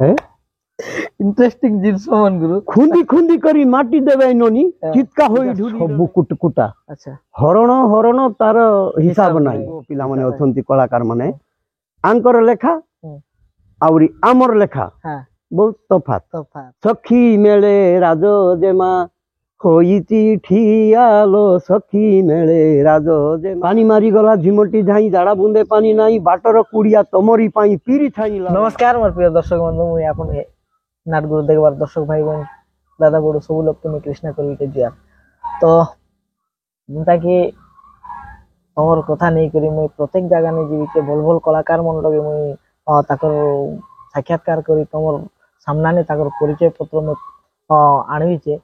है इंटरेस्टिंग जिनस मन गुरु खुंदी खुंदी करी माटी देवे नोनी चितका होई सब कुटकुटा अच्छा हरण हरण तार हिसाब नाही पिला माने अछंती कलाकार माने आंकर लेखा आउरी आमर लेखा बहुत तफात सखी मेले राजो जेमा होईची ठियालो सखी मेले राजो जे पानी मारी गला झिमटी झाई जाड़ा बुंदे पानी नाही बाटर कुड़िया तमरी पाई पीरी छाई। नमस्कार मोर प्रिय दर्शक बंधु मुई आपन नाट गुरु देखबार दर्शक भाई बहन दादा बड़ सब लोग के कृष्णा करी के जिया तो ताकि हमर कथा नहीं करी मुई प्रत्येक जगह नहीं जीवी के भल भल कलाकार मन लगे मुई ताकर साक्षात्कार करी तमर सामना ने ताकर परिचय पत्र में आणवी छे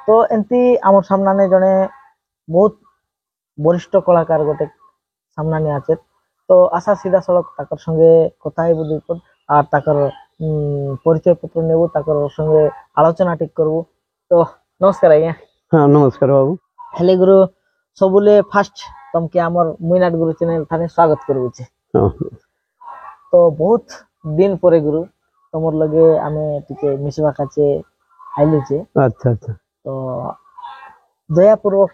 तो एंती आमर सामना ने जने बहुत वरिष्ठ कलाकार गोटे सामना ने आछे तो आशा सीधा सड़क ताकर संगे कथा है बुद्धि और ताकर परिचय पत्र नेबो ताकर संगे आलोचना टिक करबो तो नमस्कार आज्ञा। हाँ नमस्कार बाबू हेले गुरु सबुले फास्ट तमके आमर मुइनाट गुरु चैनल थाने स्वागत करबो छे तो बहुत दिन परे गुरु तमर लगे आमे टिके मिसवा काचे आइलु छे। अच्छा अच्छा तो दया पूर्वक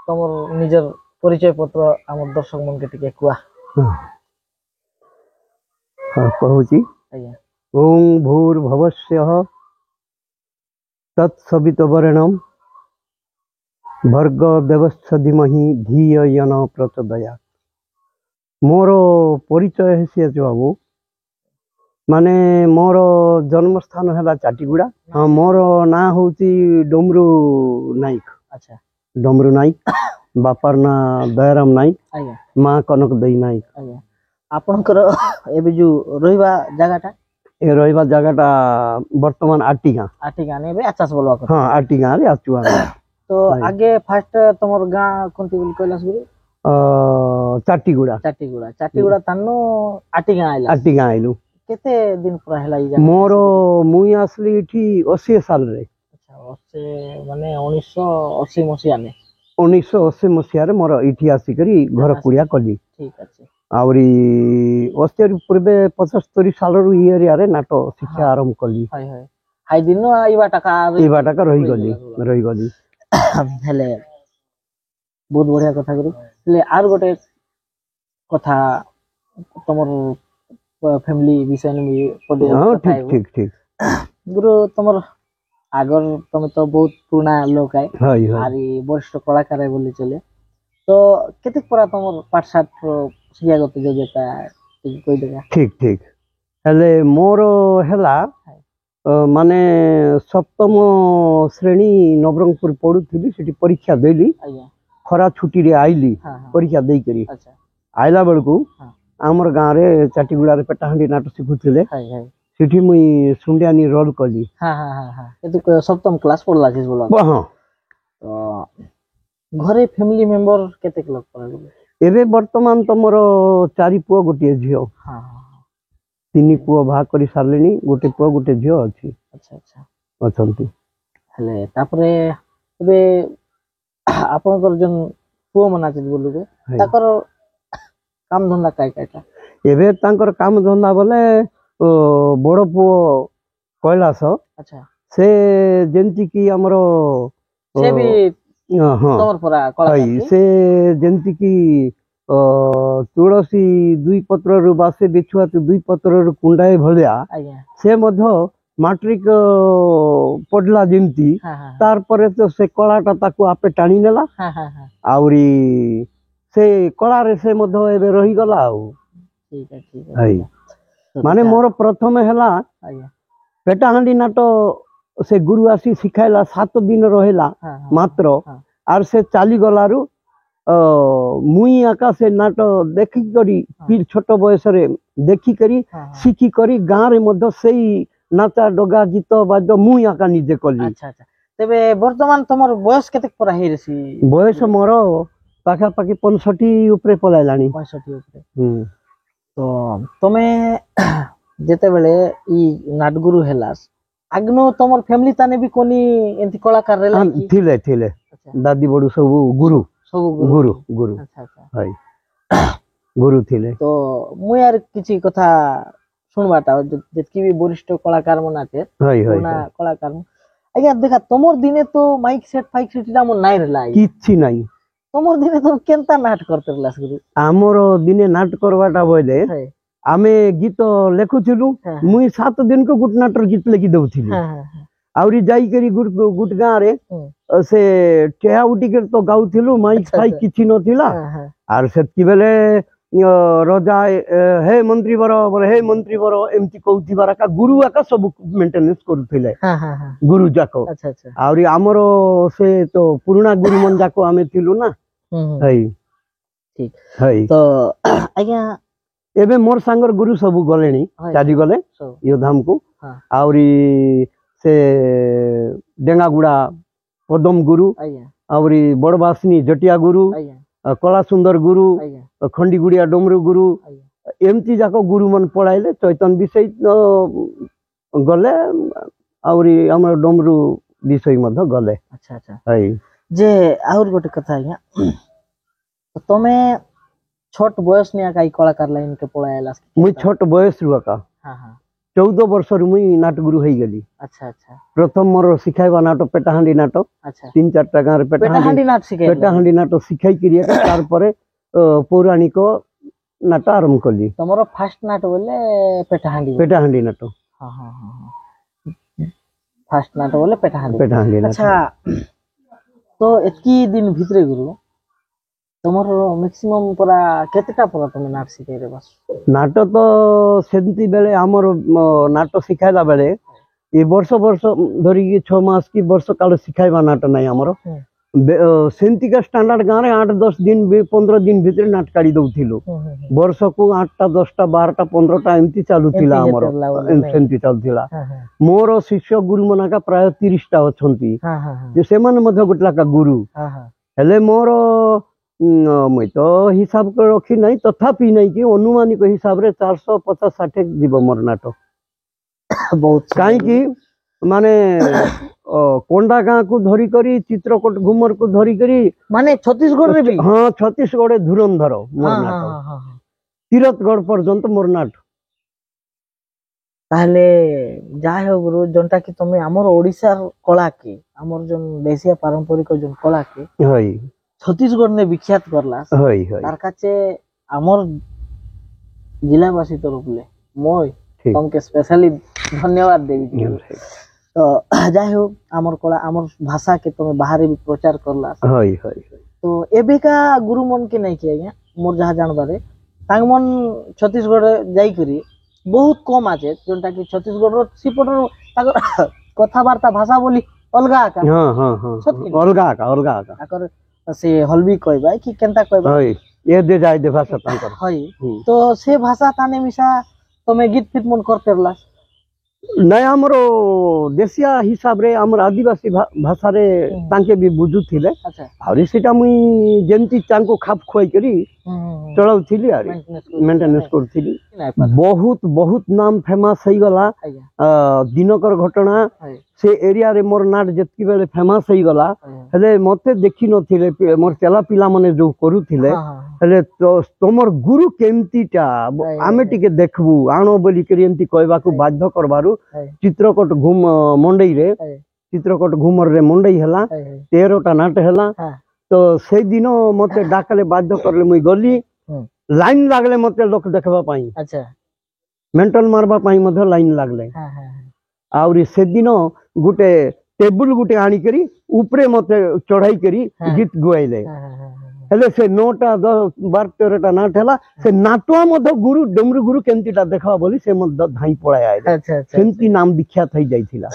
तमर निजर परिचय पत्र आमर दर्शक मन के टिके कुआ। हाँ कहूची आज्ञा ओम भूर्भुवस्सुः तत्सवितुर्वरेण्यं भर्गो देवस्य धीमहि धियो यो न प्रचोदयात्। मोर परिचय है बाबू माने मोर जन्म स्थान है चाटीगुड़ा। हाँ मोर ना हूँ डमरू नाइक। अच्छा डमरू नाइक बापार ना दयाराम नाइक माँ कनक दई नाइक। आपनकर एबे जो रहिबा जगहटा ए रहिबा जगहटा वर्तमान आटीगाँ ने बे आचास बोलवा को। हाँ आटीगाँ रे आचुआ तो आगे फर्स्ट तमर गां कोनती बोल कैलाश गुरु चाटीगुड़ा तानो आटीगाँ आइलु केते दिन पूरा हैला ई जागा मोर मुई आसली इठी 80 साल रे। अच्छा 80 माने 1980 मसिया ने 1980 मसिया रे मोर इठी आसी करी घर कुड़िया कली। ठीक अछि आउरी 80 पूर्वे 75 साल रु ई एरिया रे नाटो शिक्षा आरंभ कली। हाय हाय हाय दिन आइबा टाका रही गली हेले बहुत बढ़िया कथा गुरु हेले आर गोटे कथा तमर फैमिली विषय में पदे हां ठीक ठीक ठीक गुरु तमर आगर तमे तो बहुत पुराना लोक है हाय आरी वरिष्ठ कलाकार है बोली चले तो केते परा तमर पाठशाट शिक्षागत योग्यता कोई देगा। ठीक ठीक हेले मोर हेला माने सप्तम श्रेणी नवरंगपुर पढ़ुथली सेठी परीक्षा देली खरा छुट्टी रे आइली परीक्षा देई करी आइला बेलकू आमर गाँव रे चाटीगुड़ा रे पेटाहांडी नाटक शिखुथिले सेठी मुई सुंडियानी रोल कली। हां हां हां हां एतु सप्तम क्लास पढ़ला छिस बोला। हां तो घरे फैमिली मेंबर केते लोग पड़े एबे वर्तमान तो मोर 4 पुओ गोटे झियो। हां 3 पुओ भाग करी सारलेनी गोटे पुओ गोटे झियो अछि। अच्छा अच्छा अछंती हेले तापरे एबे आपन कर जन पुओ मना छै बोलुबे ताकर काम धंधा काय कायटा एबे तांकर काम धंधा बोले बड़ पुओ कैलाश। अच्छा से जेंति की हमरो से भी हां तमर परा कला से जेंति की तुलसी दुई पत्र रु बासे बिछुआ दुई पत्र रु कुंडाए भलिया से मध्य मैट्रिक पढ़ला जेंति तार परे तो से कलाटा ताकू आपे टाणी नेला आउरी से कला रे से मध्य एबे रही गला आउ। ठीक है माने मोर प्रथम हैला पेटाहांडी नाटो से गुरु आसी सिखाइला 7 दिन रहेला मात्र आर से चाली गलारु मुई आका से नाटो देखि करी फिर छोट बयस रे देखि करी सिखी करी गाँ रे मध्य सेई नाचा डगा गीत बाद्य मुई आका निजे कली। अच्छा अच्छा तेबे वर्तमान तमर बयस केते परा हे रेसी बयस मोर पाखा पाखी 65 ऊपर पलाइलानी 65 ऊपर। तो तमे जेते बेले ई नाटगुरु हेलास आग्नो तमर फैमिली ताने भी कोनी एंती कलाकार रेला थिले थिले दादी बडू सब गुरु गुरु। अच्छा अच्छा हाय गुरु थिले। तो मु यार किछि कथा सुनबाटा जितकी भी वरिष्ठ कलाकार मन आते हई हई पुराना कलाकार आज्ञा देखा तुमर दिने तो माइक सेट फाइक सेट टा मन नाइ रहला किछि नाही तुमर दिने तो केनता नाट करते रहला गुरु आमर दिने नाट करवाटा बोले आमे गीत लेखुथिलु मुई 7 दिन को गुट नाटर गीत लेखि दउथिलु आउरी जाई करी गुट गां रे से टेहा उठी के तो गाउथिलु माइक फाइक किछि नथिला आर सेतकी बेले रजा हे मंत्री बर हे मंत्री बर एमती कहउथिबार का गुरु आका सब मेंटेनेंस करूथिले गुरु जाको अच्छा अच्छा आउरी हमरो से तो पुराना गुरु मन जाको आमे थिलु ना हई ठीक हई तो आज्ञा एबे मोर सांगर गुरु सब गलेनी चाली गले यो धाम को आउरी से डेंगागुड़ा पदम गुरु आउरी बड़बासनी जटिया गुरु कला सुंदर गुरु खंडीगुड़िया डमरू गुरु एमती जाको गुरु मन पढ़ाइले चैतन विषय गले आउरी हमर डमरू विषय मध्य गले अच्छा अच्छा हई जे आउर गोटे कथा आज्ञा तमे छोट बयस ने काई कलाकार लाइन के पळायला मुई छोट बयस रुआ का हां हां 14 वर्ष रु मुई नाट गुरु हेई गेली अच्छा अच्छा प्रथम मोर सिखाइबा नाटक पेटाहांडी नाटक अच्छा 3-4 गां रे पेटाहांडी नाट सिखाइ पेटाहांडी नाटक सिखाई करिया तार परे पौराणिक नाट आरंभ कली तमरो फर्स्ट नाट बोले पेटाहांडी नाटक हां हां हां फर्स्ट नाट बोले पेटाहांडी नाटक अच्छा तो एतकी दिन भितरे गुरु तमर मैक्सिमम पूरा केतेटा पूरा तुम नाट सिखाइ रे बस नाट तो सेंती बेले हमर नाट सिखाइला बेले ए वर्ष धरी 6 मास की वर्ष काल सिखाइबा नाट नाही हमर सेंती का स्टैंडर्ड गां रे 8-10 दिन 15 दिन भीतर नाट काढी दउथिलु वर्ष को 8टा 10टा 12टा 15टा एमती चालू थिला हमर सेंती चालू थिला मोर शिष्य गुरु मना का प्राय 30टा अछंती जे सेमान मध्ये गोटला का गुरु हेले मोर मुई तो हिसाब कर रखी नहीं तथापि नहीं कि अनुमानिक हिसाब रे 450-60 जीव मोर नाटक बहुत काई कि माने कोंडा गां को धरी करी चित्रकोट घुमर को धरी करी माने छत्तीसगढ़ रे भी हां छत्तीसगढ़ धुरंधर मोर नाटक तीरथगढ़ पर्यंत मोर नाट ताहले जाय हो गुरु जोंटा कि तुमे हमर ओडिसा कला के हमर जोन देशिया पारंपरिक जोन कला के हई छत्तीसगढ़ ने विख्यात करला हई हई तार काचे हमर जिलावासी तरफ ले मोय तुमके स्पेशली धन्यवाद देबी तो जाय हो हमर कला हमर भाषा के तुमे बाहर भी प्रचार करला हई हई तो एबे का गुरु मन के नहीं किया गया मोर जहां जानबारे तांग मन छत्तीसगढ़ जाई करी बहुत कम आछे जोंटा कि छत्तीसगढ़ रो सिपटर ताकर कथा वार्ता भाषा बोली अलगा का हां हां हां अलगा का ताकर से हलबी कहबा कि केनता कहबा हई ए दे जाय दे भाषा तांकर हई तो से भाषा ताने मिसा तमे गीत फिट मन करते रहला नहीं हमरो देशिया हिसाब रे हमर आदिवासी भाषा रे तांके भी बुझु थिले अच्छा और सेटा मुई जेंती तांको खाप खोई करी चलाउ थिली आरे मेंटेनेंस करथिली बहुत बहुत नाम फेमस होई गला दिनकर घटना से एरिया रे मोर नाट जत्की बेले फेमस होई गला हेले मते देखि न थिले मोर चला पिला माने जो करू थिले हेले तो तमर गुरु केमतीटा आमे टिके देखबू आनो बोली करी एमती कहबा को बाध्य करबारु चित्रकोट घुम मंडई रे चित्रकोट घुमर रे मंडई हला 13टा नाट हला तो से दिन मते डाकले बाध्य करले मुई गली लाइन लागले मते लोक देखबा पाई अच्छा मेंटल मारबा पाई मधे लाइन लागले आउरी से दिन गुटे टेबल गुटे आनी करी ऊपरे मते चढ़ाई करी गीत गुआइले हेले से 9टा 10 12 13टा नाट हला से नाटवा मधे गुरु डमरू गुरु केमतीटा देखा बोली से मधे धाई पळाय आइले अच्छा केमती नाम विख्यात થઈ जाइथिला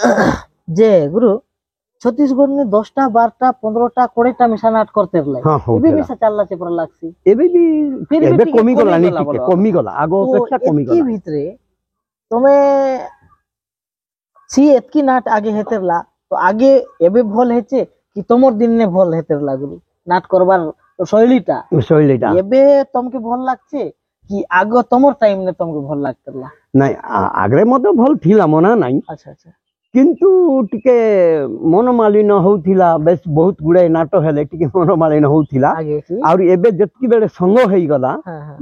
जे गुरु छत्तीसगढ़ ने 10टा 12टा 15टा 20टा मिसा नाट करते रहला एबे मिसा चलला से पर लागसी एबे भी एबे कमी गला नी टिके कमी गला आगो अपेक्षा कमी गला की भितरे तमे सी एतकी नाट आगे हेतेरला तो आगे एबे भल हेचे कि तमर दिन ने भल हेतेरला गुरु नाट करबार शैलीटा एबे तमके भल लागছে कि आगो तमर टाइम ने तमके भल लागतेरला नहीं आगरे मते भल थिला मना नहीं अच्छा अच्छा किंतु टिके मनमालिन होउथिला बेस बहुत गुडे नाटक हेले टिके मनमालिन होउथिला और एबे जत्की बेले संग हेई गला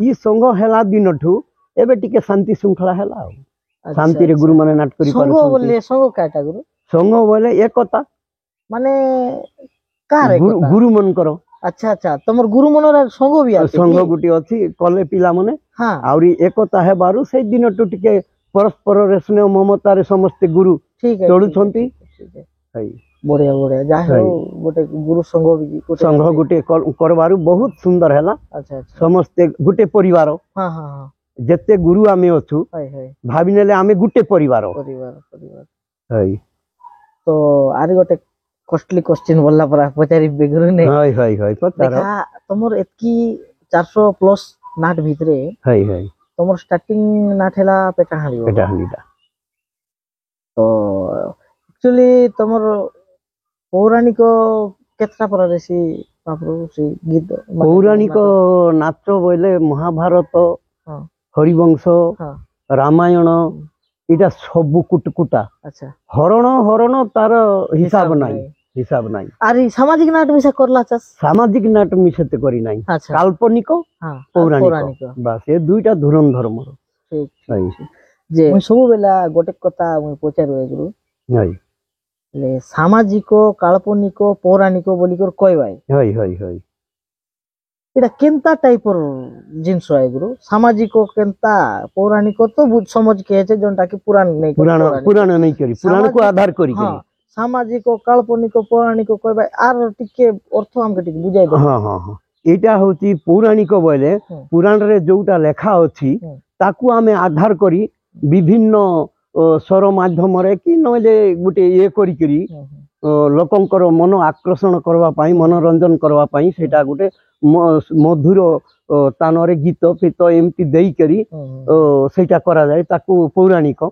ई संग हेला दिनठू एबे टिके शांति श्रृंखला हैला अच्छा, शांति रे गुरु माने नाट करी संग बोले संग काटा गुरु संग बोले एकता माने कार गुरु गुरु मन करो अच्छा अच्छा तमर गुरु मनर संग भी आते संग गुटी अछि कले पिला माने हां आउरी एकता हे बारु से दिन टु टिके परस्पर रे स्नेह ममता रे समस्त गुरु ठीक है चढ़ु छंती हई बढ़िया बढ़िया जा हो गोटे गुरु संग भी संग गुटे करबारु बहुत सुंदर हैला अच्छा अच्छा समस्त गुटे परिवार हां हां हां जत्ते गुरु आमे अछु हई हई भाबी नेले आमे गुटे परिवार परिवार परिवार हई तो आरी गोटे कॉस्टली क्वेश्चन बोलला पर पचारी बेगुरु ने हई हई हई पचार देखा तमर एतकी 400 प्लस नाट भितरे हई हई तमर स्टार्टिंग नाट हैला पेटाहालीटा तो एक्चुअली तमर पौराणिक केतटा पर रेसी बापरो से गीत पौराणिक नाच बोले महाभारत हां हरिवंश हां रामायण इटा सब कुटकुटा अच्छा हरण हरण तार हिसाब नाही आरी सामाजिक नाट मिसा करला चास सामाजिक नाट मिसते करी नाही अच्छा काल्पनिक हां पौराणिक बस ए दुईटा धुरंधर मोर ठीक ठीक जे मैं सब बेला गोटे कथा मैं पचारु ए गुरु हई ले सामाजिक काल्पनिक पौराणिक बोली कर कहबाय हई हई हई एटा केनता टाइप जिंस है गुरु सामाजिक केनता पौराणिक तो समझ के छे जोंटा कि पुराण नहीं पुराण नहीं करी पुराण को आधार करी हां सामाजिक काल्पनिक पौराणिक कहबाय आर टिके अर्थ हमके टिके बुझाइ दो हां हां हां एटा होची पौराणिक बोले पुराण रे जोटा लेखा अछि ताकू आमे आधार करी विभिन्न स्वर माध्यम रे कि नले गुटे ये करी करी लोकंकर मन आकर्षण करवा पाई मनोरंजन करवा पाई सेटा गुटे मधुर तान रे गीत फित एमती देई करी सेटा करा जाय ताकू पौराणिक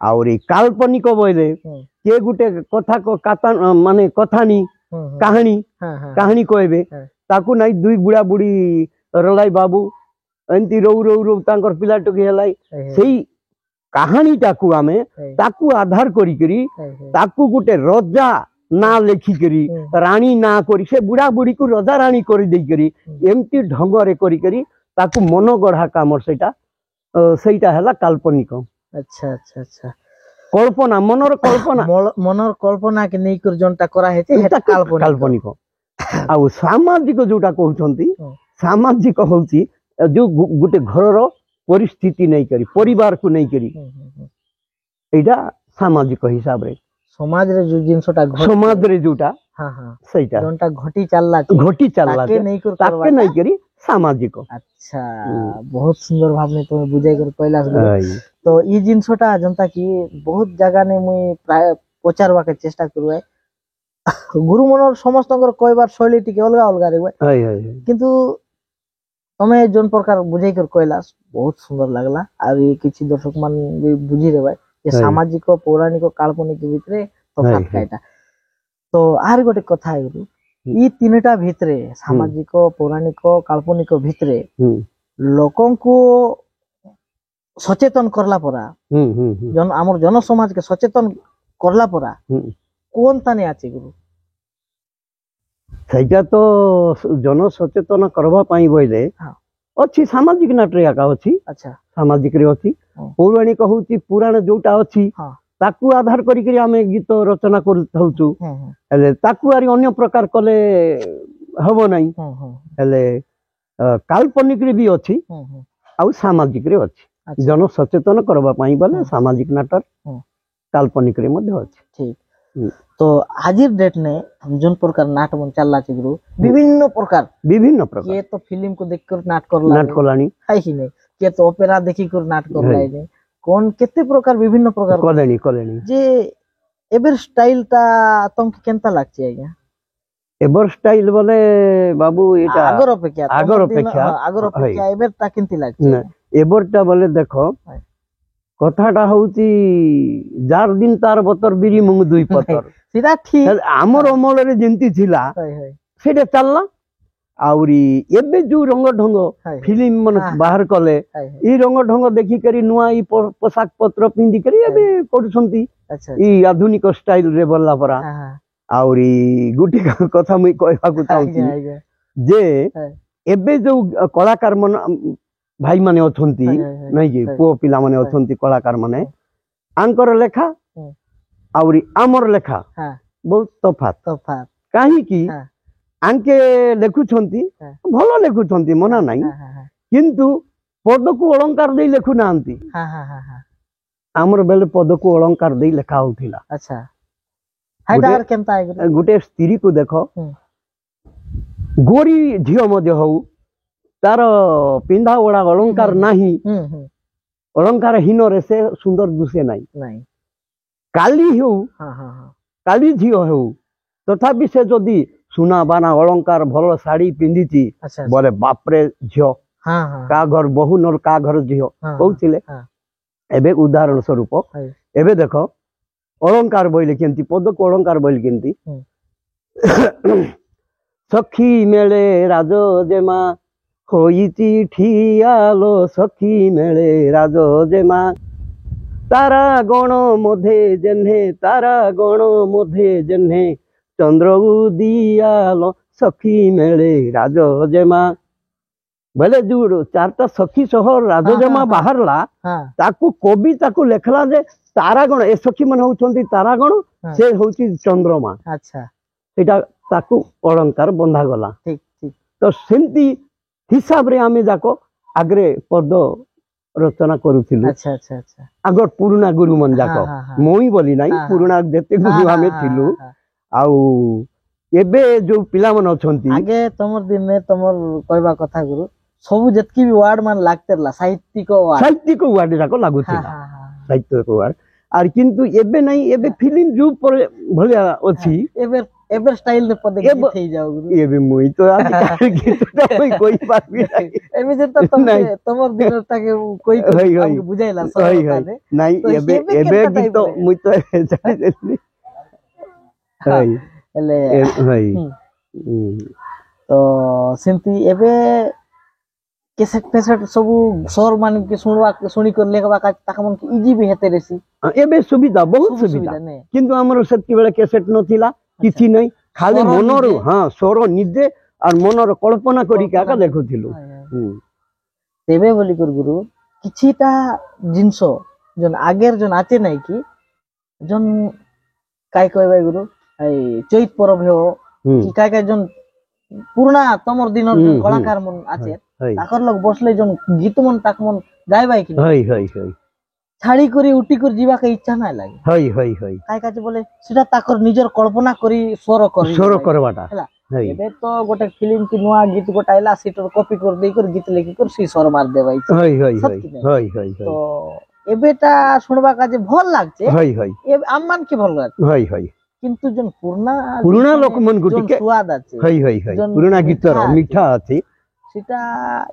आउरी काल्पनिक बोले के गुटे कथा को कथा माने कथानी कहानी कहानी कहबे ताकू नाही दुई बुढ़ा बुढ़ी रलाई बाबू एंती रौ रौ रौ तांकर पिला टकी हलाई सेई कहानी टाकू आमे ताकू आधार करी करी ताकू गुटे रजा ना लेखी करी रानी ना करी से बुढ़ा बुढ़ी को रजा रानी करी दे करी एमती ढंग रे करी करी ताकू मन गढ़ा कामर सेटा सेटा हला काल्पनिक अच्छा अच्छा अच्छा कल्पना मनर कल्पना के नहीं कर जोंटा करा हेते हेता काल्पनिक आ सामाजिक जोटा कहउछंती सामाजिक होउची जो गुटे घर रो परिस्थिति नहीं करी परिवार को नहीं करी एटा सामाजिक हिसाब रे समाज रे जो जिंसटा समाज रे जोटा हां हां सेटा जोंटा घटी चलला ताके नहीं करी सामाजिक अच्छा बहुत सुंदर भाव में तुम्हें बुझाई कर कहला तो ई जिंसटा जनता की बहुत जगह ने मुई प्राय पचारवा के चेष्टा करूए गुरु मनर समस्तकर कहबार शैली टिके अलगा अलगा रे किंतु तमे जोन प्रकार बुझाई कर कहला बहुत सुंदर लागला आ ये किछि दर्शक मान भी बुझी रेबा जे सामाजिक पौराणिक काल्पनिक भितरे तफात काटा तो आर गोटे कथा है गुरु ई तीनटा भितरे सामाजिक पौराणिक काल्पनिक भितरे लोकन को सचेतन करला परा जन हमर जन समाज के सचेतन करला परा कोन ताने आछि गुरु सेटा तो जन सचेतन करबा पाई बोले अच्छी सामाजिक नाट्य आका अच्छी अच्छा सामाजिक रे अच्छी पौराणिक होची पुराण जोटा अच्छी ताकू आधार करी करी आमे गीत रचना करथौचु हेले ताकू आरी अन्य प्रकार कले हबो नाही हेले काल्पनिक रे भी अच्छी आ सामाजिक रे अच्छी जन सचेतन करबा पाई बोले सामाजिक नाटक काल्पनिक रे मध्ये अच्छी ठीक तो आजिर डेट ने जोन प्रकार नाट मन चलला छ गुरु विभिन्न प्रकार के तो फिल्म को देखकर नाट करलानी है कि नहीं के तो ओपेरा देखि कर नाट करलानी कोन केते प्रकार विभिन्न प्रकार कलेनी जे एबर स्टाइल ता तुम केनता लागछि आज्ञा एबर स्टाइल बोले बाबू एटा आगर अपेक्षा एबर ता केनती लागछि एबरटा बोले देखो कथाटा होची जार दिन तार बतर बिरी मुंग दुई पतर सीधा ठीक हमर अमल रे जेंती थिला सेटा चलला आउरी एबे जो रंग ढंग फिल्म मन बाहर कले ई रंग ढंग देखि करी नुआ ई पोशाक पत्र पिंदी करी एबे करूछंती ई आधुनिक स्टाइल रे बोलला परा आउरी गुटी कथा मुई कहबा को चाहूची जे एबे जो कलाकार मन भाई माने अछंती नहीं कि पुओ पिला माने अछंती कलाकार माने आंकर लेखा आउरी आमर लेखा बहुत तफात काहे कि आंके लेखुछंती भलो लेखुछंती मना नहीं किंतु पद को अलंकार दे लेखु नांती आमर बेले पद को अलंकार दे लेखा होथिला अच्छा हाइदार केमता आइ गुटे स्त्री को देखो गोरी झियो मध्य हो तार पिंधा ओडा अलंकार नाही अलंकार हीन रे से सुंदर दुसे नाही काली हो काली झियो हो तथापि से जदि सुना बाना अलंकार भल साड़ी पिंधिची बोले बापरे झियो का घर बहु नर का घर झियो कहउथिले एबे उदाहरण स्वरूप एबे देखो अलंकार बोले केंती पद को अलंकार बोले केंती सखी मेले राजो जेमा होईची ठियालो सखी मेले राजो जेमा तारा गण मधे जेन्हे तारा गण मधे जेन्हे चंद्र उदियालो सखी मेले राजो जेमा बोले जो चारटा सखी सहर राजजेमा बाहरला ताकू कवि ताकू लेखला जे तारागण ए सखी मन होउछंती तारागण से होउची चंद्रमा अच्छा एटा ताकू अलंकार बंधा गला ठीक ठीक तो सेंती हिसाब रे आमे जाको आगरे पद रचना करूथिलु अच्छा अच्छा अच्छा आगर पुराना गुरु मन जाको मोई बोली नाही पुराना जेते गुरु आमे थिलु आउ एबे जो पिला मन अछंती आगे तमर दिन में तमर कहबा कथा गुरु सब जतकी भी वर्ड मान लागतेला साहित्यिक वर्ड जाको लागुथिला साहित्यिक वर्ड आर किंतु एबे नहीं एबे फिल्म जो पर भलिया अछि एबे स्टाइल रे पद गीत थई जाओ गुरु एबे मुई तो गीत तो कोई पाबी एबे जे तो तमर दिनता के कोई हमके बुझाइला सब नहीं एबे गीत तो मुई तो जानि देली एले तो सिंपी एबे कैसेट पेसेट सब सर मान के सुनी कर लेखबा का ताका मन के इजी भी हेते रेसी एबे सुविधा बहुत सुविधा किंतु हमर सत्य बेले कैसेट नथिला किछि नहीं खाली मनर हां स्वर निजे और मनर कल्पना करी का देखुथिलु तेबे बोली कर गुरु किछिटा जिंसो जन आगेर जन आते नहीं कि जन काय कहबे गुरु ए चैत परब हो कि काय काय जन पुराना तमर दिनर कलाकार मन आछे ताकर लोग बसले जन गीत मन ताक मन गायबाय कि हई हई हई छाड़ी करी उठी कर जीवा के इच्छा नाही लागे हई हई हई काय काजे बोले सेटा ताकर निजर कल्पना करी स्वर करबाटा हई एबे तो गोटे फिल्म की नुआ गीत गोटाइला सीटर कॉपी कर देई कर गीत लेखि कर सी स्वर मार देबाई हई हई हई हई तो एबेटा सुनबा काजे भल लागছে हई हई ए आम्मान के भल लागছে हई हई किंतु जन पुराना लोक मन गुटी के स्वाद আছে हई हई हई पुराना गीतर मीठा अछि सीता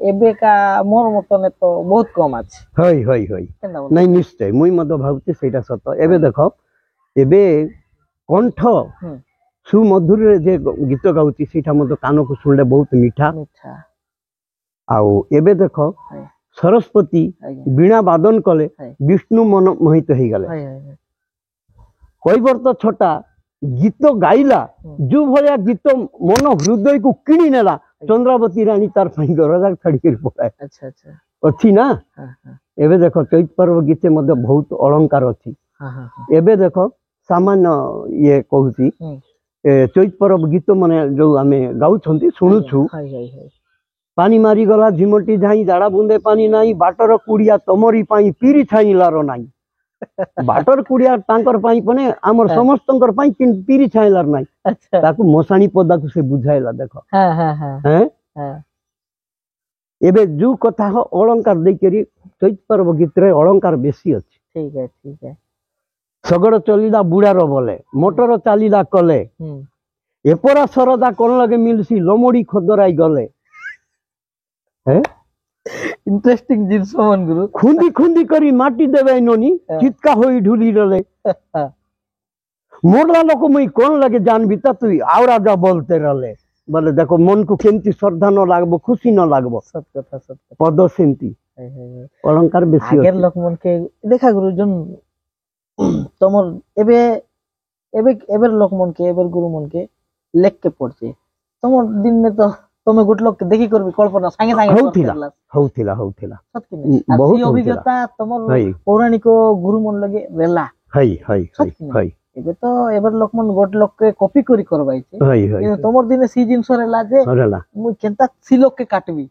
एबे का मोर मतने तो बहुत कम अछि हई हई हई नहीं निश्चय मुई मत भाबती सेटा सत एबे देखो एबे कंठ सुमधुर रे जे गीत गाउती सेटा मत कान को सुनले बहुत मीठा मीठा आउ एबे देखो सरस्वती बीणा वादन कले विष्णु मन मोहित हो गले कोई वर्ष छोटा गीत गाइला जो भलिया गीत मन हृदय को किणी नेला चंद्रावती रानी तार गरजा छाड़ी कर पड़ाए अच्छा अच्छा अच्छी ना एबे देखो चैत पर्व गीते मध्य बहुत अलंकार अच्छी एबे देखो सामान्य ये कहूची चैत पर्व गीत माने जो आमे गाउछंती सुनुछु पानी मारी गला झिमटी झाई जाड़ा बुंदे पानी नाही बाटर कुड़िया तमरी पाई पीरी छाईलारो नाही बाटर कुड़िया तांकर पाई पने हमर समस्तंकर पाई किन पीरी छाईलार नाही अच्छा ताकू मसाणी पदा को से बुझाइला देखो हां हां हां हां एबे जो कथा हो अलंकार दे करी चैत पर्व गीत रे अलंकार बेसी अछि ठीक है सगड़ चलीला बुढ़ार बोले मोटर चालीला कले एपरा सरदा कोन लगे मिलसी लोमड़ी खदराई गले हैं इंटरेस्टिंग जिंस मन गुरु खुंदी खुंदी करी माटी देवे नोनी चितका होई ढुली रले मोरला लोक मुई कोन लगे जान बिता तू आवरा जा बोलते रले बोले देखो मन को केंती श्रद्धा न लागबो खुशी न लागबो सत कथा पद सेंती अलंकार बेसी आगे लोक मन के देखा गुरु जन तमर एबे एबे एबे लोक मन के एबे गुरु मन के लेख के पड़छे तमर दिन में तो ତମେ ଗୋଟେ ଲୋକ ଦେଖି କରିବି କଳ୍ପନା ସାଙ୍ଗେ ସାଙ୍ଗେ ହଉଥିଲା ବହୁତ ଅଭିଜ୍ଞତା ତମର ପୌରାଣିକ ଗୁରୁ ମନ ଲगे ରେଲା ଏବେ ତ ଏବେ ଲୋକ ମାନେ ଗୋଟେ ଲୋକ କପି କରି କରବାଇছে ତମର ଦିନେ ସି ଜିନିଷ ରେଲା ଯେ ମୁଁ କେନ୍ତା ସି ଲୋକ କେ କାଟବି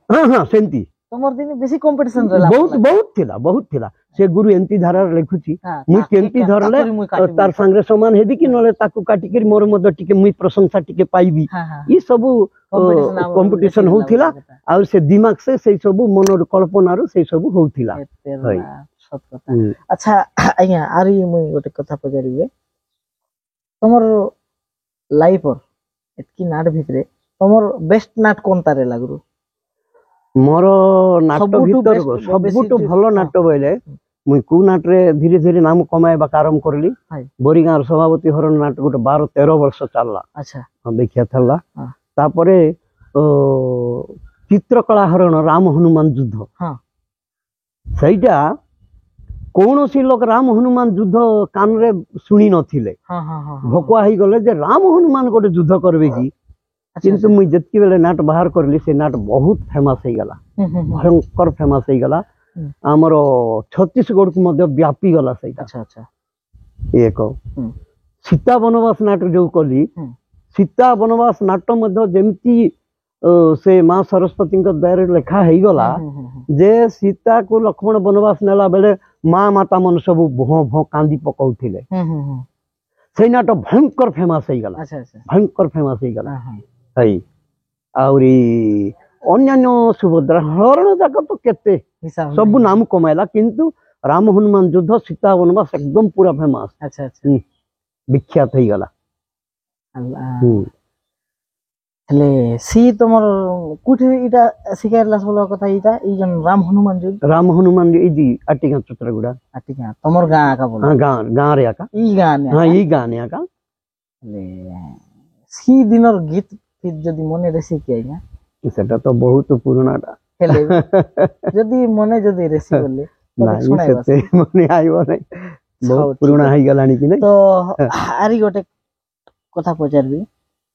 ସେମିତି ତମର ଦିନେ ବେଶୀ କମ୍ପିଟିସନ ରେଲା ବହୁତ ଥିଲା ସେ ଗୁରୁ ଏମିତି ଧାରାରେ ଲେଖୁଛି ମୁଁ କେମିତି ଧରଲେ ତାର ସାଙ୍ଗରେ ସମାନ ହେବି କି ନହେଲେ ତାକୁ କାଟିକରି ମୋର ମଧ୍ୟ ଟିକେ ମୁଇଁ ପ୍ରଶଂସା ଟିକେ ପାଇବି ଇ ସବୁ କମ୍ପିଟିସନ ହଉଥିଲା ଆଉ ସେ ଦିମାଗ ସେଇ ସବୁ ମନର କଳ୍ପନାରୁ ସେଇ ସବୁ ହଉଥିଲା। ଆଚ୍ଛା ଆଜ୍ଞା ଆରି ମୁଇଁ ଗୋଟେ କଥା ପଚାରିବି ତମର ଲାଇଫ ଏତକି ନାଟ ଭିତରେ ତମର ବେଷ୍ଟ ନାଟ କୋନଟା ରେ ଲାଗରୁ ମୋର ନାଟ ଭିତର ସବୁଠୁ ଭଲ ନାଟ ବୋଇଲେ ମୁଇଁ କୋଉ ନାଟରେ ଧୀରେ ଧୀରେ ନାମ କମାଇବା ଆରମ୍ଭ କରିଲି ବୋରିଗାଁର ସଭାପତି ହରଣ ନାଟ ଗୋଟେ 12-13 ବର୍ଷ ଚାଲିଲା ବିଖ୍ୟାତ ହେଲା। ତାପରେ ଚିତ୍ରକଳା ହରଣ ରାମ ହନୁମାନ ଯୁଦ୍ଧ ସେଇଟା କୌଣସି ଲୋକ ରାମ ହନୁମାନ ଯୁଦ୍ଧ କାନରେ ଶୁଣି ନଥିଲେ ଭକୁଆ ହେଇଗଲେ ଯେ ରାମ ହନୁମାନ ଗୋଟେ ଯୁଦ୍ଧ କରିବେ କି କିନ୍ତୁ ମୁଇଁ ଯେତିକି ବେଳେ ନାଟ ବାହାର କରିଲି ସେ ନାଟ ବହୁତ ଫେମସ ହେଇଗଲା ଭୟଙ୍କର ଫେମସ ହେଇଗଲା ଆମର ଛତିଶଗଡକୁ ମଧ୍ୟ ବ୍ୟାପି ଗଲା ସେଇଟା ଏକ ସୀତା ବନବାସ ନାଟ ଯୋଉ କଲି ସୀତା ବନବାସ ନାଟ ମଧ୍ୟ ଯେମିତି ସେ ମା ସରସ୍ୱତୀଙ୍କ ଦୟାରେ ଲେଖା ହେଇଗଲା ଯେ ସୀତାକୁ ଲକ୍ଷ୍ମଣ ବନବାସ ନେଲା ବେଲେ ମା ମାତା ମାନେ ସବୁ ଭଁ ଭଁ କାନ୍ଦି ପକାଉଥିଲେ ସେଇ ନାଟ ଭୟଙ୍କର ଫେମସ ହେଇଗଲା ଆହୁରି ଅନ୍ୟାନ୍ୟ ସୁଭଦ୍ରା ହରଣ ଯାକ ତ କେତେ ସବୁ ନାମ କମାଇଲା କିନ୍ତୁ ରାମ ହନୁମାନ ଯୁଦ୍ଧ ସୀତା ବନବାସ ଏକଦମ ପୁରା ଫେମସ ବିଖ୍ୟାତ ହେଇଗଲା। ହେଲେ ସି ତମର କୋଠି ଏଟା ଶିଖାଇଲା ଭଲ କଥା ଏଇଟା ଏଇ ଜନ ରାମ ହନୁମାନ ଏଇ ଆଟିଗାଁ ଚତ୍ରଗୁଡା ତମର ଗାଁ ଆକା ବୋଲ ଗାଁ ରେ ଆକା ଇ ଗାଁ ନେ ଆକା ହେଲେ ସି ଦିନର ଗୀତ ଯଦି ମନେ ରେସି କି ଆଜ୍ଞା ସେଟା ତ ବହୁତ ପୁରୁଣାଟା ହେଲେ ଯଦି ମନେ ରେସି ବୋଲେ ମନେ ଆଇବ ନାହିଁ ବହୁତ ପୁରୁଣା ହେଇଗଲାଣି କି ନାଇଁ ତ ଆରି ଗୋଟେ କଥା ପଚାରିବି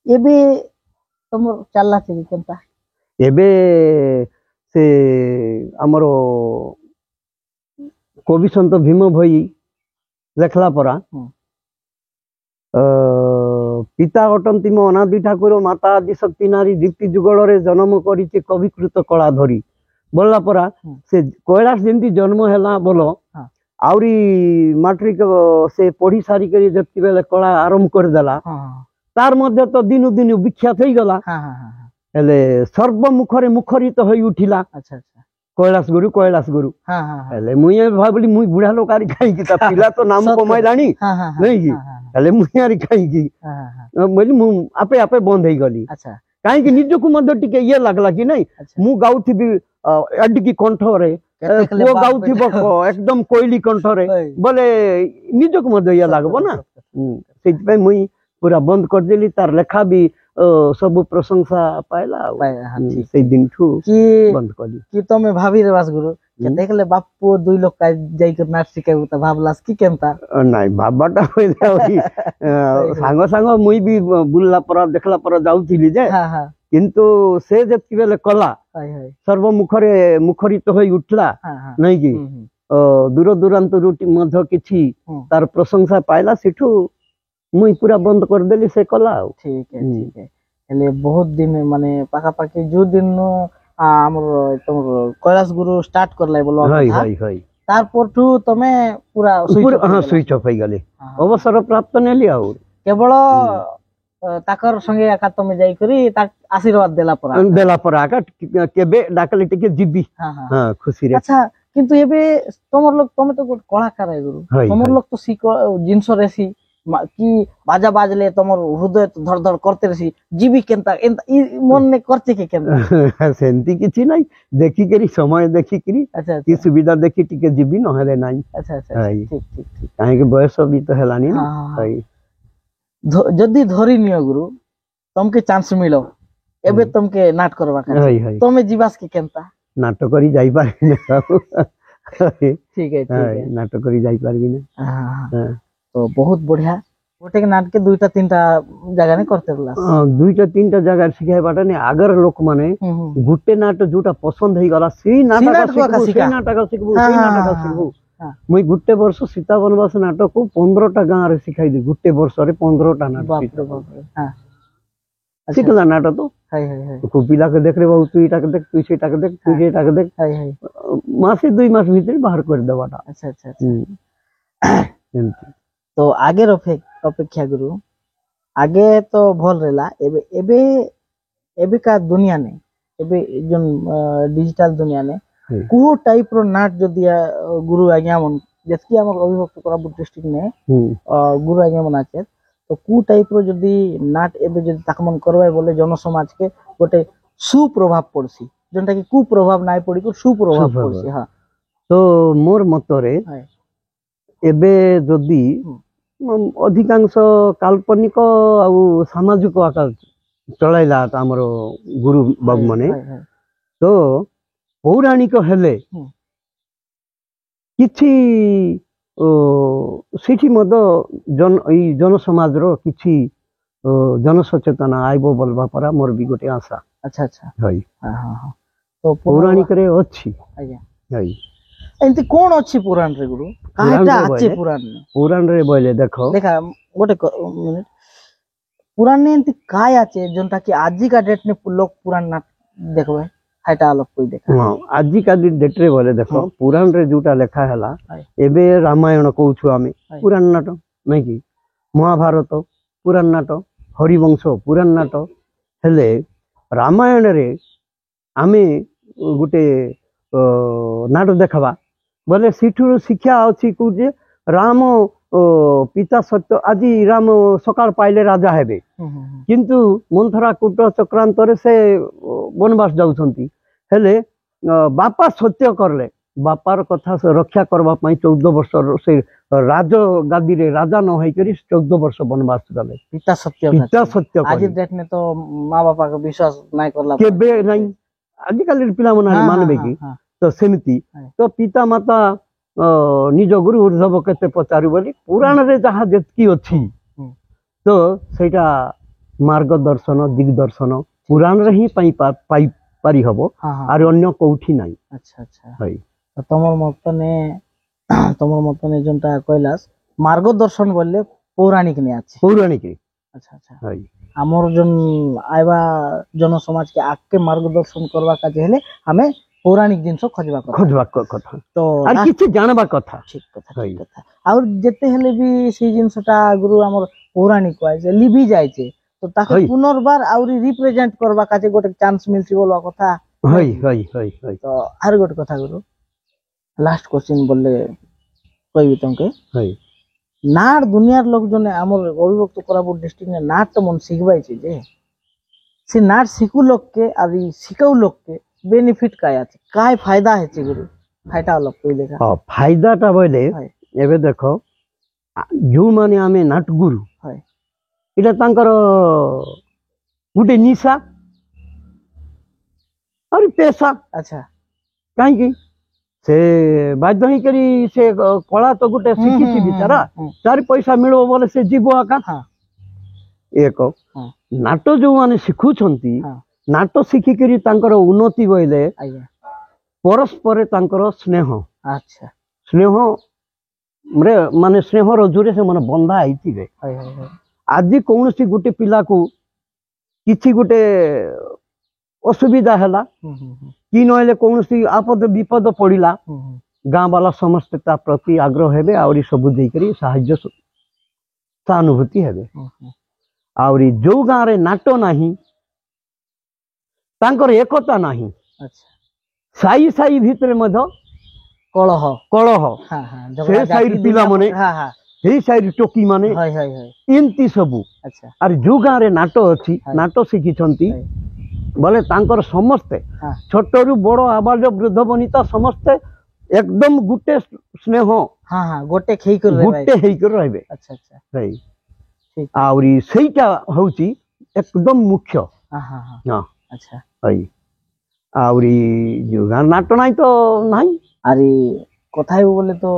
ଏବେ ତମର ଚାଲିଲା କେନ୍ତା ଏବେ ସେ ଆମର କବି ସନ୍ଥ ଭୀମ ଭୋଇ ଲେଖଲା ପରା ପିତା ଅଟନ୍ତି ମୋ ଅନାଦି ଠାକୁର ମାତା ଆଦି ଶକ୍ତି ନାରୀ ଦୀପ୍ତି ଯୁଗଳରେ ଜନ୍ମ କରିଛି କବିକୃତ କଳା ଧରି ବୋଲଲା ପରା ସେ କୈଳାସ ଯେମିତି ଜନ୍ମ ହେଲା ବୋଲ ଆହୁରି ମାଟ୍ରିକ ସେ ପଢି ସାରିକରି ଯେତିକି ବେଳେ କଳା ଆରମ୍ଭ କରିଦେଲା ତାର ମଧ୍ୟ ତ ଦିନୁ ଦିନୁ ବିଖ୍ୟାତ ହେଇଗଲା ହେଲେ ସର୍ବମୁଖରେ ମୁଖରିତ ହୋଇ ଉଠିଲା କୈଳାସ ଗୁରୁ ହେଲେ ମୁଇଁ ଭାବିଲି ମୁଇଁ ବୁଢା ଲୋକ ଆରି କାହିଁକି ତା ପିଲା ତ ନାମ କମାଇଲାଣି ନାଇଁ କି ହେଲେ ମୁଇଁ ଆରି କାହିଁକି ବୋଇଲି ମୁଁ ଆପେ ଆପେ ବନ୍ଦ ହେଇଗଲି କାହିଁକି ନିଜକୁ ମଧ୍ୟ ଟିକେ ଇଏ ଲାଗଲା କି ନାଇଁ ମୁଁ ଗାଉଥିବି ଏଡିକି କଣ୍ଠରେ ପୁଅ ଗାଉଥିବ ଏକଦମ କୋଇଲି କଣ୍ଠରେ ବୋଲେ ନିଜକୁ ମଧ୍ୟ ଇଏ ଲାଗବ ନା ସେଇଥିପାଇଁ ମୁଇଁ ପୁରା ବନ୍ଦ କରିଦେଲି ତାର ଲେଖା ବି ସବୁ ପ୍ରଶଂସା ପାଇଲା ସେଇ ଦିନଠୁ ବନ୍ଦ କଲି କି ତମେ ଭାବି ରେ ବାସ ଗୁରୁ देखले बाप पुओ दुई लोग का जाइकर नाच शिखाइबु त भाबलास की केनता नाइ भाबाटा होइला होई सांग सांग मुई भी बुल्ला पर देखला पर जाउथिली जे किंतु से जति बेले कला सर्वमुखरे मुखरित होई उठला नै कि दूर दूरांत रुटी मध्य किछि तार प्रशंसा पाइला सेठू मुई पूरा बंद कर देली से कला ठीक है हेले बहुत दिन माने पाका पाकी जो दिन हमर तमर कैलाश गुरु स्टार्ट करले बोलो तार परठू तमे पूरा स्विच ऑफ हो गले अवसर प्राप्त नेली आ केवल ताकर संगे आका तमे जाई करी ता आशीर्वाद देला पर आका केबे डाकले टिके जिबी हां खुशी रे अच्छा किंतु एबे तमर लोग तमे तो कलाकार है गुरु तमर लोग तो सी जिंसो रेसी कि बाजा बाजले तमर हृदय धड़ धड़ करते रसी जीवी केनता मन ने करते के केनता सेंती किछि नै देखि करी समय देखि करी अच्छा की सुविधा देखि टिके जीवी न हेले नै अच्छा अच्छा ठीक ठीक काहे के बयस भी तो हेलानी ना जदी धरि नियो गुरु तमके चांस मिलो एबे तमके नाट करबा का तमे जीवास के केनता नाटक करी जाई पारि न ठीक है नाटक करी जाई पारबी ना तो बहुत बढ़िया गोटे नाटके दुईटा तीनटा जगह ने करते बोला दुईटा तीनटा जगह शिखाइबाटा ने अगर लोक माने गुटे नाटक जोटा पसंद हे गला सेही नाटक शिखबू मुई गुटे वर्ष सीता वनवास नाटक को 15टा गांव रे सिखाई दे गुटे वर्ष रे 15टा नाटक हां सिखला नाटक तो हाय हाय को पिला के देख रे बाबू तू इटा के देख तू सेटा के देख तू एटा के देख हाय हाय मासे 2 मास भीतर बाहर कर देबाटा अच्छा अच्छा अच्छा तो आगे अपेक्षा गुरु आगे तो भल रहला एबे एबे एबे का दुनिया ने एबे जोन डिजिटल दुनिया ने को टाइप रो नाट जदी गुरु आज्ञा मन जतकी हमर अभिभक्त कोरापुट डिस्ट्रिक्ट में गुरु आज्ञा मन आछे तो को टाइप रो जदी नाट एबे जदी ताकमन करबाय बोले जन समाज के गोटे सुप्रभाव पड़सी जोनटा कि कुप्रभाव नाय पड़ी को सुप्रभाव पड़सी हां तो मोर मतरे एबे जदी अधिकांश काल्पनिक आउ सामाजिक आकार चलाइला हमर गुरु बाबू माने तो पौराणिक हेले किछि सेठी मद जन समाज रो किछि जन सचेतना आइबो बोलबा परा मोर भी गोटे आशा अच्छा अच्छा हई हां हां हां तो पौराणिक रे अछि आज्ञा हई एंती कोन अछि पुराण रे गुरु काहेटा अछि पुराण रे बोले देखो देखा गोटे मिनिट पुराण ने एंती काय आछे जोनटा कि आजि का डेट ने लोग पुराण ना देखबे हाइटा अलग कोई देखा हां आजि का डेट रे बोले देखो पुराण रे जोटा लेखा हला एबे रामायण कहू छु आमे पुराण नाटक नै कि महाभारत पुराण नाटक हरिवंश पुराण नाटक हेले रामायण रे आमे गुटे नाटक देखबा बोले सिठुर शिक्षा अछि को जे राम पिता सत्य आज राम सकाळ पाइले राजा हेबे किंतु मंथरा कूट चक्रांत रे से वनवास जाउछंती हेले बापा सत्य करले बापार कथा रक्षा करबा पई 14 वर्ष से राज गादी रे राजा न होई करी 14 वर्ष वनवास गले पिता सत्य आज डेट ने तो मां बापा का विश्वास नाय करला केबे नै आजिकल पिला मन मानबे की तो सेमिति तो पिता माता निज गुरु ऊर्धव केते पचारु बोली पुराण रे जहा जेतकी अछि तो सेटा मार्गदर्शन दिग्दर्शन पुराण रे ही पाई पारी हबो आर अन्य कोठी नाही अच्छा अच्छा हई तो तमर मत ने जोंटा कहलास मार्गदर्शन बोले पौराणिक ने अछि पौराणिक अच्छा अच्छा हई हमर जोन आइबा जन समाज के आके मार्गदर्शन करबा का हेले हमें पौराणिक जिनस खोजबा कथा तो आर किछि जानबा कथा ठीक कथा और जते हेले भी से जिनसटा गुरु हमर पौराणिक वाइजे लिबी जाय छे तो ताके पुनर्बार और रिप्रेजेंट करबा का गोटे चांस मिलसी बोलवा कथा हई हई हई हई तो आर गोटे कथा गुरु लास्ट क्वेश्चन बोले कहबी तुमके हई नार दुनियार लोग जने हमर अभिभक्त कोरापुट डिस्ट्रिक्ट ने नाट तो मन सिखबाई छे जे से नाट सिखु लोग के और सिखौ लोग के बेनिफिट काय আছে काय फायदा है गुरु फायदा अलग कोई देखा हां फायदाटा बोले एबे देखो जो माने आमे नाट गुरु है इटा तांकर गुटे निशा और पेशा अच्छा काहे की से बाध्य ही करी से कला तो गुटे शिखिछि बिचारा चार पैसा मिलो बोले से जीवो आका हां एक नाटो जो माने सिखु छंती नाटक शिखिकी उन्नति बोले परस्पर स्नेह अच्छा स्नेह माने स्नेह रजुरे से माने बंधा आईथिबे आज कौन सी गोटे पिला को किछि गोटे असुविधा हला कि नहले कौन सी आपद विपद पड़िला गाँ वाला समस्त ता प्रति आग्रह हेबे और सब दे करी सहाय्य सहानुभूति हेबे और जो गाँ रे नाटो नाही तांकर एकता नाही अच्छा साई साई भीतर मध कलह कलह से साइड पिला माने हां हां हे साइड टोकी माने हाय हाय हाय इनती सबु अच्छा और जो गाँ रे नाटो अछि नाटो सिखि छंती बोले तांकर समस्त छोटरू बड़ आबाज वृद्ध वनिता समस्त एकदम गुटे स्नेह हां हां गोटे खेई कर रहबे अच्छा अच्छा सही ठीक आउरी सेटा होची एकदम मुख्य हां हां हां अच्छा हई आउरी जो गाँ नाटो नाही तो नाही अरे कथाय बोले तो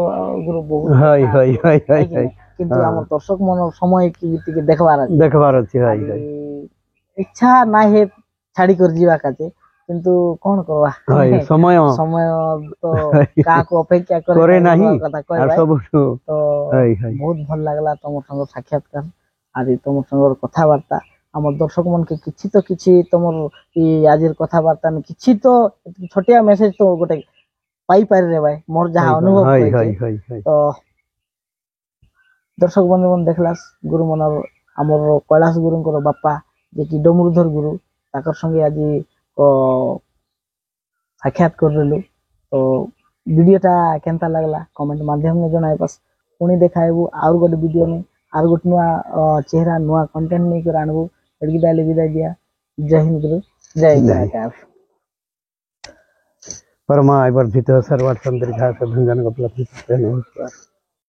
गुरु बहुत हई हई हई हई কিন্তু হ্যাঁ। আমার দর্শক মনের সময় কি ଟିକେ দেখবার আছে দেখবার ଅଛି ଭାଇ ଭାଇ ইচ্ছা নাই হে ছাড়ি করে ଯିବା কাছে কিন্তু কোন করবা ଭାଇ ସମୟ সময় তো কাহাକୁ অপেক্ষা করে করে ନାହିଁ কথা কই আর ভাই ସବୁଠୁ তো ଭାଇ ଭାଇ ବହୁତ ଭଲ ଲାଗିଲା ତମ ସଙ୍ଗ ସାକ୍ଷାତକାର ଆଜି ତମ ସଙ୍ଗର କଥାବାର୍ତ୍ତା ଆମର ଦର୍ଶକ ମାନଙ୍କୁ କିଛି ତ କିଛି ତମର ଆଜିର କଥାବାର୍ତ୍ତା କିଛି ତ ଛୋଟିଆ ମେସେଜ ତ ଗୋଟେ ପାଇପାରିଲେ ଭାଇ ମୋର ଯାହା ଅନୁଭବ ଭାଇ କରିଛି ଭାଇ ଭାଇ ଭାଇ ତ ଦର୍ଶକ ବନ୍ଧୁ ଦେଖିଲା ଗୁରୁ ମନର ଆମର କୈଳାସ ଗୁରୁଙ୍କର ବାପା ଯେ କି ଡମରୁଧର ଗୁରୁ ତାଙ୍କର ସଙ୍ଗେ ଆଜି ସାକ୍ଷାତ କରିଦେଲୁ ତ ଭିଡିଓଟା କେନ୍ତା ଲାଗଲା କମେଣ୍ଟ ମାଧ୍ୟମରେ ଜଣାଇ ବାସ୍ ପୁଣି ଦେଖାଇବୁ ଆଉ ଗୋଟେ ଭିଡିଓ ନେଇ ଆଉ ଗୋଟେ ନୂଆ ଚେହେରା ନୂଆ କଣ୍ଟେଣ୍ଟ ନେଇକରି ଆଣିବୁ ଏଠିକି ତାହେଲେ ବିଦାୟ ଦିଆ ଜୟ ହିନ୍ଦ ଗୁରୁ ଜୟ ଜୟ परमा वर्धित सर्वार्थ संदर्घ सद्भंजन नमस्कार।